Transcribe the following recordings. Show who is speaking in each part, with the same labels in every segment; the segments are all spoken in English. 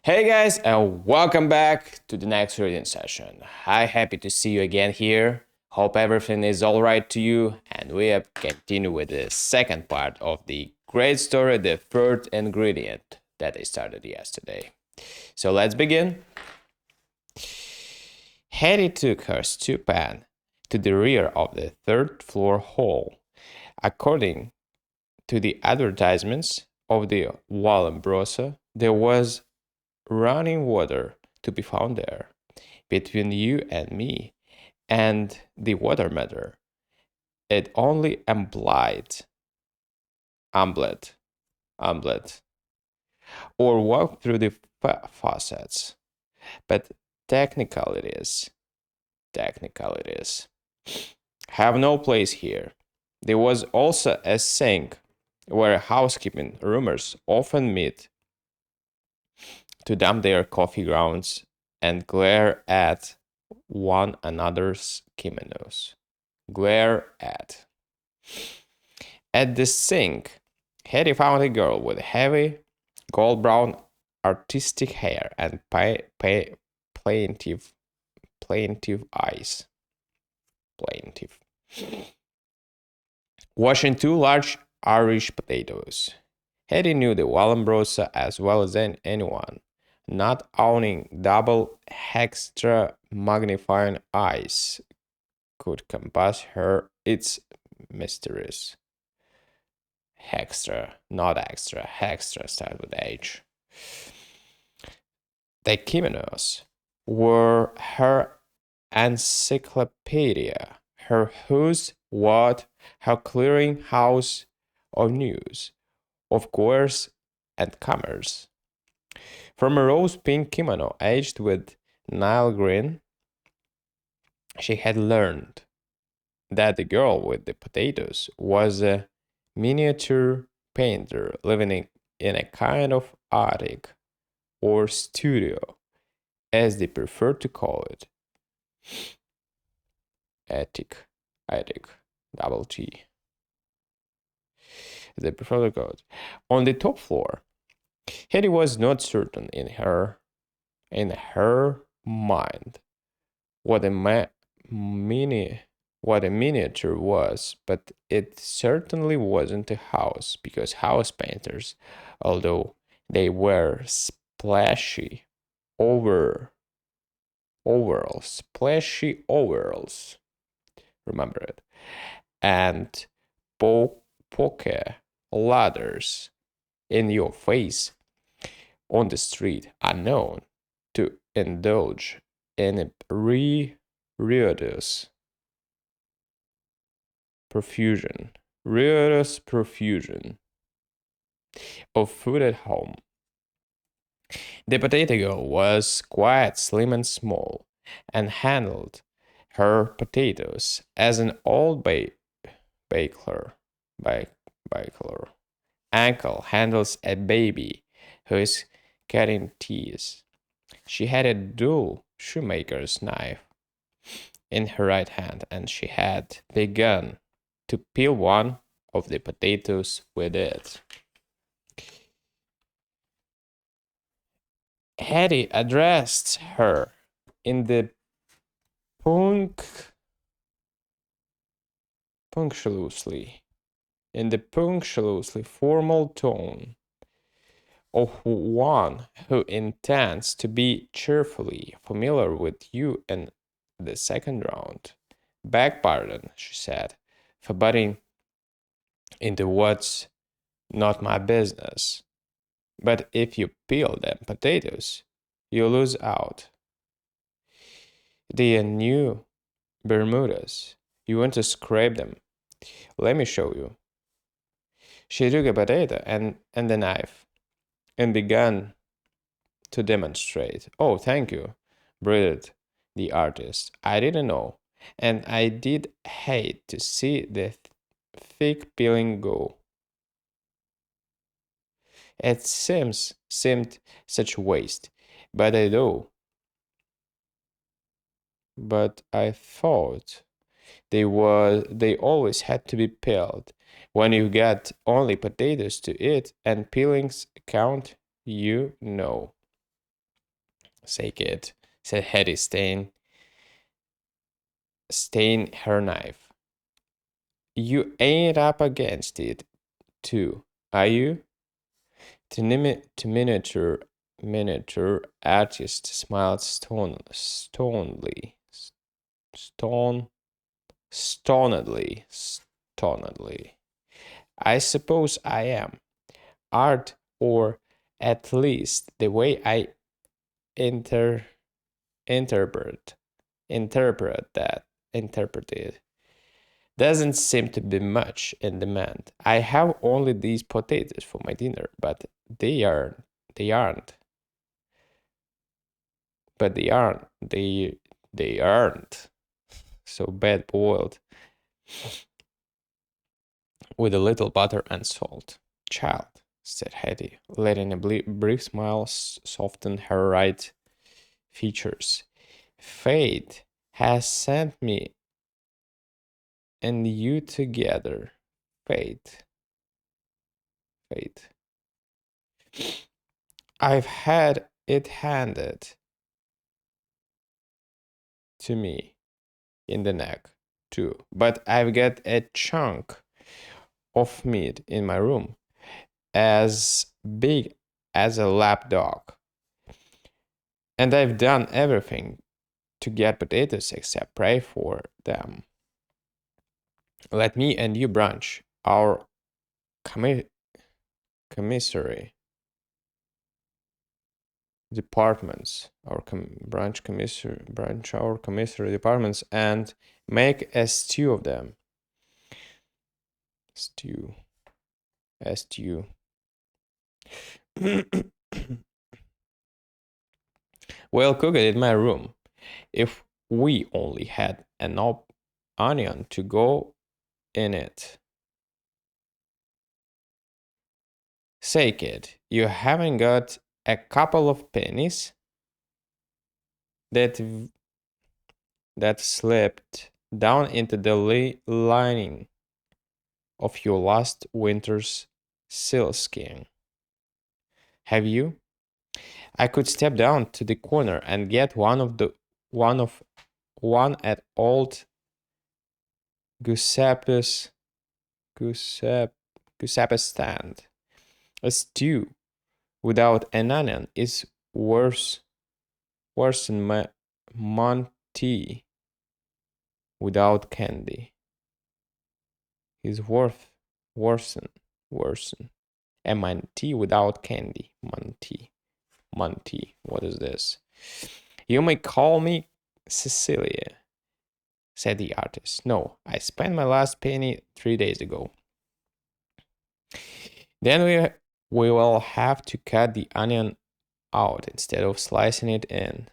Speaker 1: Hey guys, and welcome back to the next reading session. Hi, happy to see you again here. Hope everything is alright to you, and we have continued with the second part of the great story, The Third Ingredient, that I started yesterday. So let's begin. Hetty took her stew pan to the rear of the third floor hall. According to the advertisements of the Wallenbrosa, there was running water to be found there between you and me and the water matter. It only omelette, omelette, or walk through the faucets. But technicalities, technicalities have no place here. There was also a sink where housekeeping roomers often meet to dump their coffee grounds and glare at one another's kimonos. Glare at. At the sink, Hetty found a girl with heavy, gold brown, artistic hair and plaintive, plaintive eyes. Plaintive. Washing two large Irish potatoes. Hetty knew the Wallenbrosa as well as anyone. Not owning double extra magnifying eyes could compass her its mysteries. Hextra, not extra. Hextra start with H. The kimonos were her encyclopedia, her who's what, her clearinghouse of news, of course, and commerce. From a rose pink kimono edged with Nile green, she had learned that the girl with the potatoes was a miniature painter living in a kind of attic or studio, as they prefer to call it. Attic, double T. They prefer to call it. On the top floor, Hetty was not certain in her mind what what a miniature was, but it certainly wasn't a house, because house painters, although they wear splashy overalls, remember it, and poke ladders in your face on the street, are known to indulge in a riotous profusion, riotous profusion of food at home. The potato girl was quite slim and small, and handled her potatoes as an old baker, baker uncle handles a baby who is cutting teeth. She had a dull shoemaker's knife in her right hand, and she had begun to peel one of the potatoes with it. Hetty addressed her in the punk punctiliously in the punctiliously formal tone of one who intends to be cheerfully familiar with you in the second round. Beg pardon, she said, for butting into what's not my business. But if you peel them potatoes, you lose out. They are new Bermudas. You want to scrape them. Let me show you. She took a potato and the knife and began to demonstrate. Oh, thank you, breathed the artist. I didn't know, and I did hate to see the thick peeling go. It seemed such waste, but I thought they always had to be peeled. When you get only potatoes to eat and peelings count, you know. Say, kid, said Hetty, staying her knife. You ain't up against it, too, are you? The miniature artist smiled stone, stonedly. I suppose I am. Art, or at least the way I inter interpret interpret it doesn't seem to be much in demand. I have only these potatoes for my dinner, but they aren't they aren't so bad boiled with a little butter and salt. Child, said Hetty, letting a brief smile soften her right features. Fate has sent me and you together. Fate. Fate. I've had it handed to me in the neck, too, but I've got a chunk of meat in my room as big as a lap dog. And I've done everything to get potatoes except pray for them. Let me and you branch our commissary departments, branch our commissary departments and make a stew of them. Stew. A stew. Well, cook it in my room. If we only had an onion to go in it. Say, kid, you haven't got a couple of pennies that slipped down into the lining of your last winter's sealskin? Have you? I could step down to the corner and get one at old Giuseppe's stand. A stew without an onion is worse than Monty without candy. Is worsen. M-I-N-T without candy. Monty. What is this? You may call me Cecilia, said the artist. No, I spent my last penny 3 days ago. Then we will have to cut the onion out instead of slicing it in,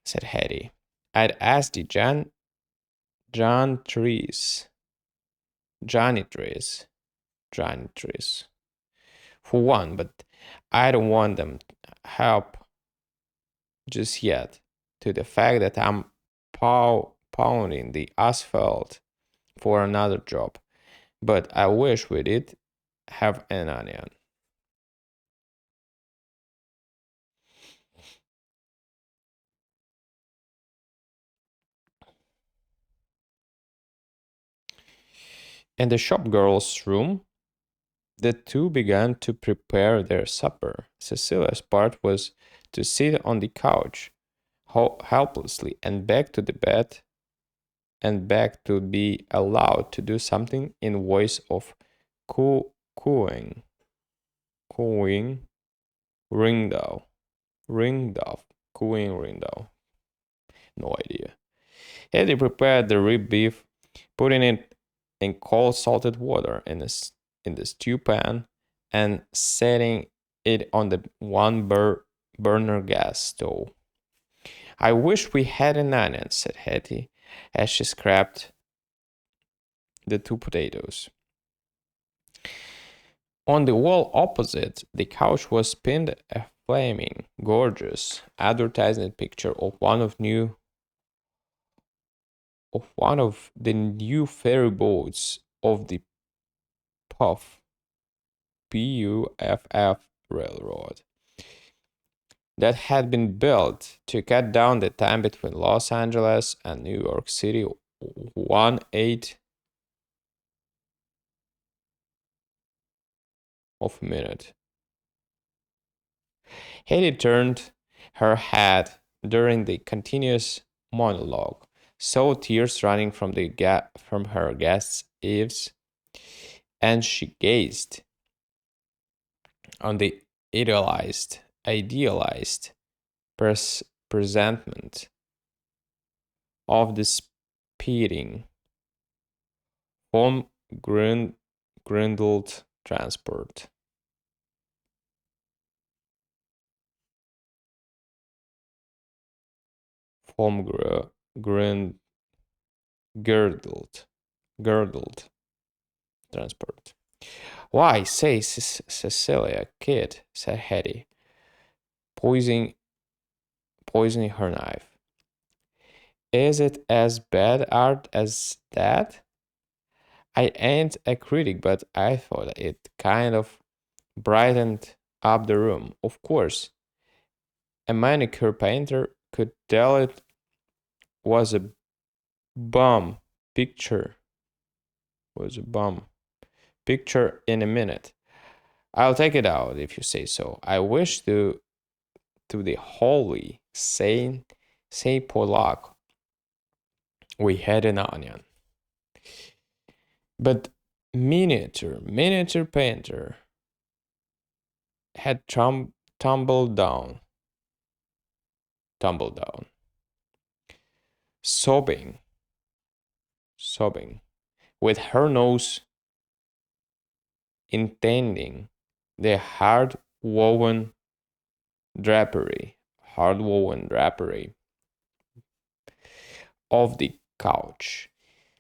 Speaker 1: said Hetty. I'd asked the Johnny Trees for one, but I don't want them help just yet to the fact that I'm pounding the asphalt for another job. But I wish we did have an onion. In the shop girl's room, the two began to prepare their supper. Cecilia's part was to sit on the couch helplessly and beg to the bed and beg to be allowed to do something in voice of cooing ringdove cooing ringdove, no idea. Eddie prepared the rib beef, putting it in cold salted water in the stew pan and setting it on the burner gas stove. I wish we had an onion, said Hetty as she scraped the 2 potatoes. On the wall opposite the couch was pinned a flaming, gorgeous advertising picture of one of the new ferry boats of the Puff Railroad that had been built to cut down the time between Los Angeles and New York City 1/8 of a minute. Hetty turned her head during the continuous monologue, saw tears running from her guest's eyes, and she gazed on the idealized presentment of the speeding, foam grindled transport. Foam grind girdled transport. Why, say, Cecilia, kid, said Hetty, poisoning her knife. Is it as bad art as that? I ain't a critic, but I thought it kind of brightened up the room. Of course, a manicure painter could tell it was a bum picture. Was a bum picture in a minute. I'll take it out if you say so. I wish to the holy Saint Pollock we had an onion. But miniature painter had tumbled down, sobbing, with her nose intending the drapery, hard woven drapery of the couch.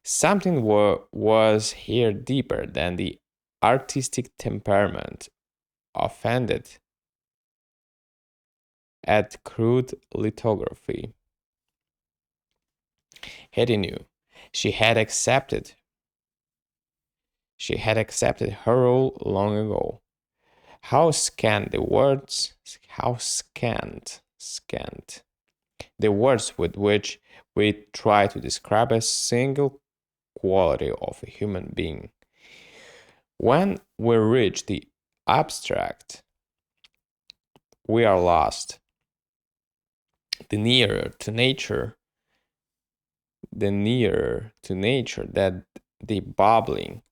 Speaker 1: Something was here deeper than the artistic temperament offended at crude lithography. Hetty knew she had accepted her role long ago. How scant the words, how scant the words with which we try to describe a single quality of a human being. When we reach the abstract, we are lost. The nearer to nature that the bubbling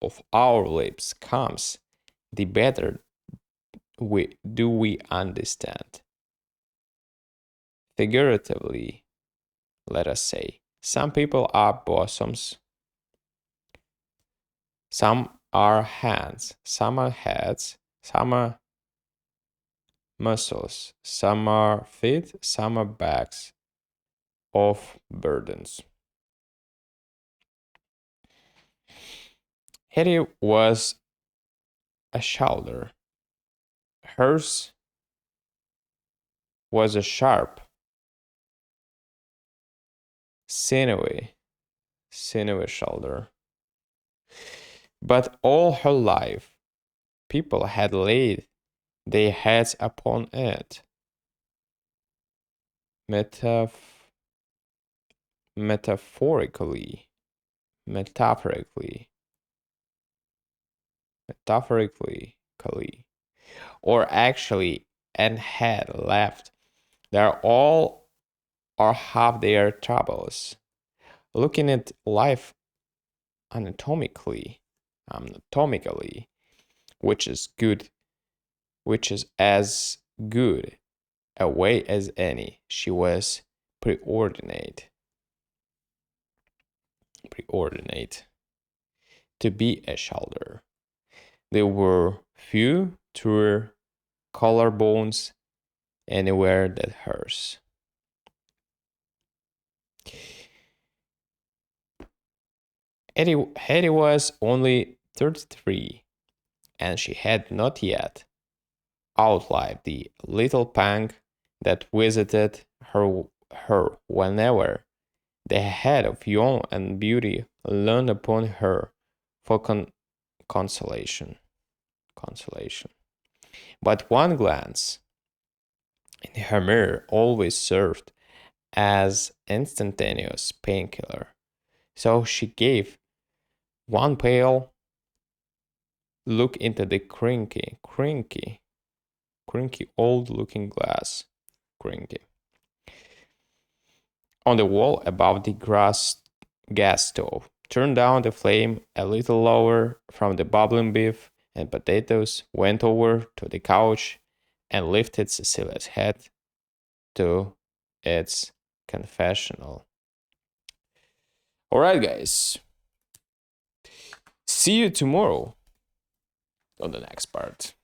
Speaker 1: of our lips comes, the better we understand. Figuratively, let us say, some people are bosoms, some are hands, some are heads, some are muscles, some are feet, some are backs of burdens. Hetty was a shoulder. Hers was a sharp, sinewy shoulder. But all her life, people had laid their heads upon it. Metaphorically, or actually, and had left there all or half their troubles. Looking at life anatomically, which is as good a way as any, she was preordinate to be a shoulder. There were few truer collarbones anywhere than hers. Hetty was only 33, and she had not yet outlived the little pang that visited her whenever the head of youth and beauty leaned upon her for consolation. But one glance in her mirror always served as instantaneous painkiller. So she gave one pale look into the crinky old looking glass. Crinky. On the wall above the gas stove. Turned down the flame a little lower from the bubbling beef and potatoes, went over to the couch and lifted Cecilia's head to its confessional. Alright, guys. See you tomorrow on the next part.